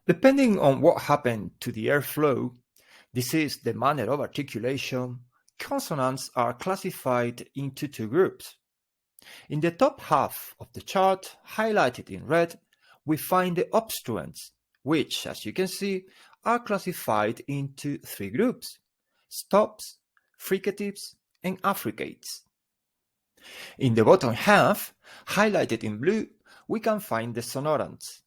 Depending on what happened to the airflow, this is the manner of articulation, consonants are classified into two groups. In the top half of the chart, highlighted in red, we find the obstruents, which, as you can see, are classified into three groups: stops, fricatives, and affricates. In the bottom half, highlighted in blue, we can find the sonorants.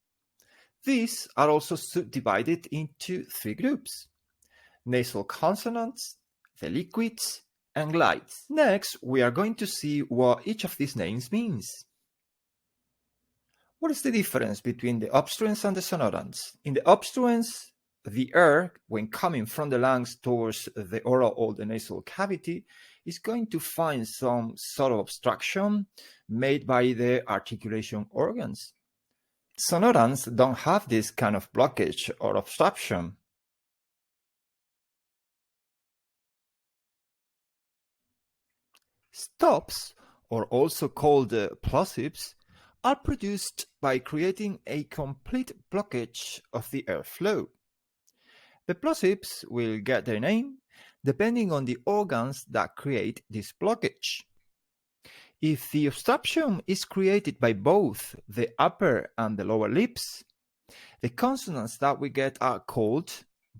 These are also subdivided into three groups: nasal consonants, the liquids, and glides. Next, we are going to see what each of these names means. What is the difference between the obstruents and the sonorants? In the obstruents, the air, when coming from the lungs towards the oral or the nasal cavity, is going to find some sort of obstruction made by the articulation organs. Sonorants don't have this kind of blockage or obstruction. Stops, or also called plosives, are produced by creating a complete blockage of the airflow. The plosives will get their name depending on the organs that create this blockage. If the obstruction is created by both the upper and the lower lips, the consonants that we get are called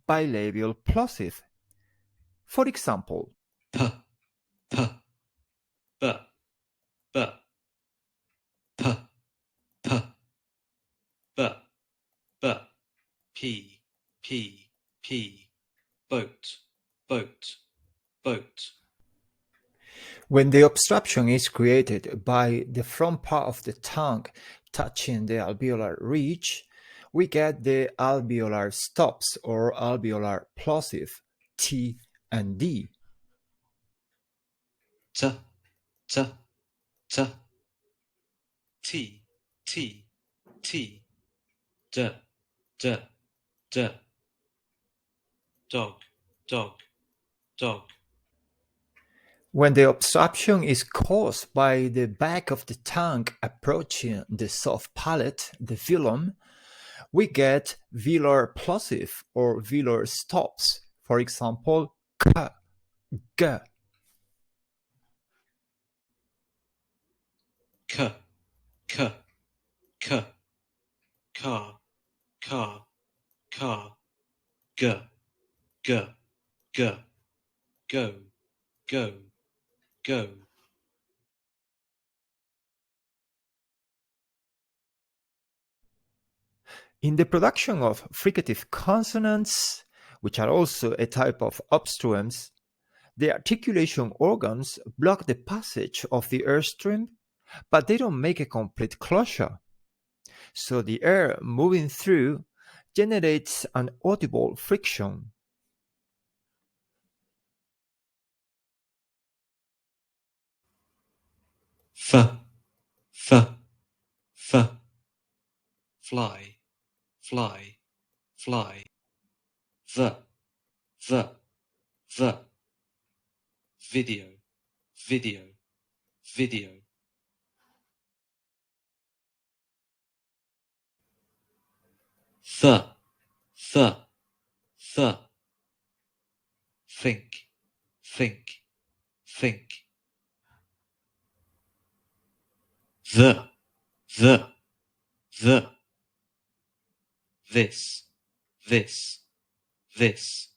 bilabial plosive. For example, p, p, b, b, p, p, b, b, p, p, p, boat, boat, boat. when the obstruction is created by the front part of the tongue touching the alveolar ridge, we get the alveolar stops or alveolar plosive, T and D. T, t, t, T, T, T, D, D, D, dog, dog, dog. When the obstruction is caused by the back of the tongue approaching the soft palate, the velum, we get velar plosive or velar stops. For example, k, g. K, k, k, car, car, car, g, g, g, go, go, go. In the production of fricative consonants, which are also a type of obstruents, the articulation organs block the passage of the airstream, but they don't make a complete closure. So the air moving through generates an audible friction. F, f, f, fly, fly, fly. The, video, video, video. Th, think, think, think. The, this, this. S,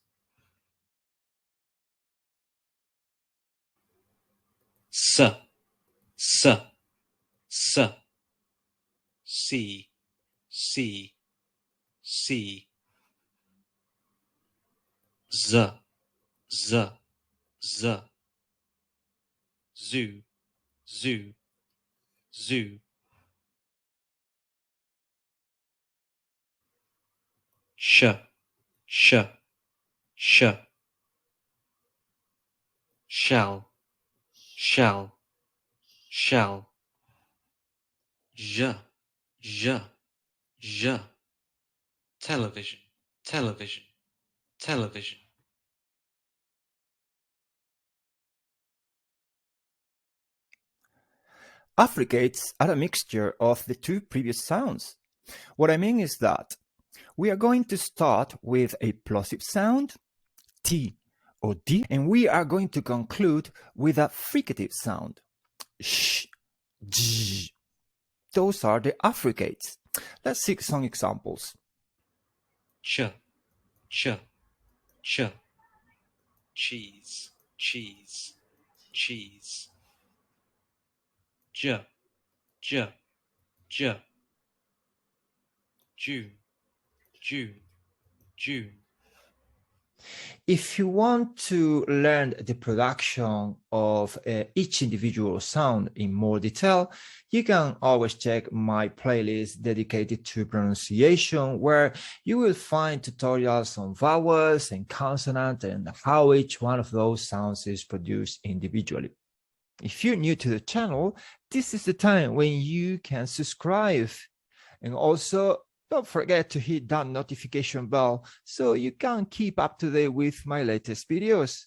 see, see, see. Z, zoo, zoo, zoo. Sh, shall, shall, je, television, television, television. Affricates are a mixture of the two previous sounds. What I mean is that We are going to start with a plosive sound, T or D, and we are going to conclude with a fricative sound, sh, j. Those are the affricates. Let's see some examples. Ch, ch, ch. Cheese, cheese, cheese. J, j, j. June, June, June. If you want to learn the production of each individual sound in more detail, you can always check my playlist dedicated to pronunciation, where you will find tutorials on vowels and consonants and how each one of those sounds is produced individually. If you're new to the channel, this is the time when you can subscribe, and also don't forget to hit that notification bell so you can keep up to date with my latest videos.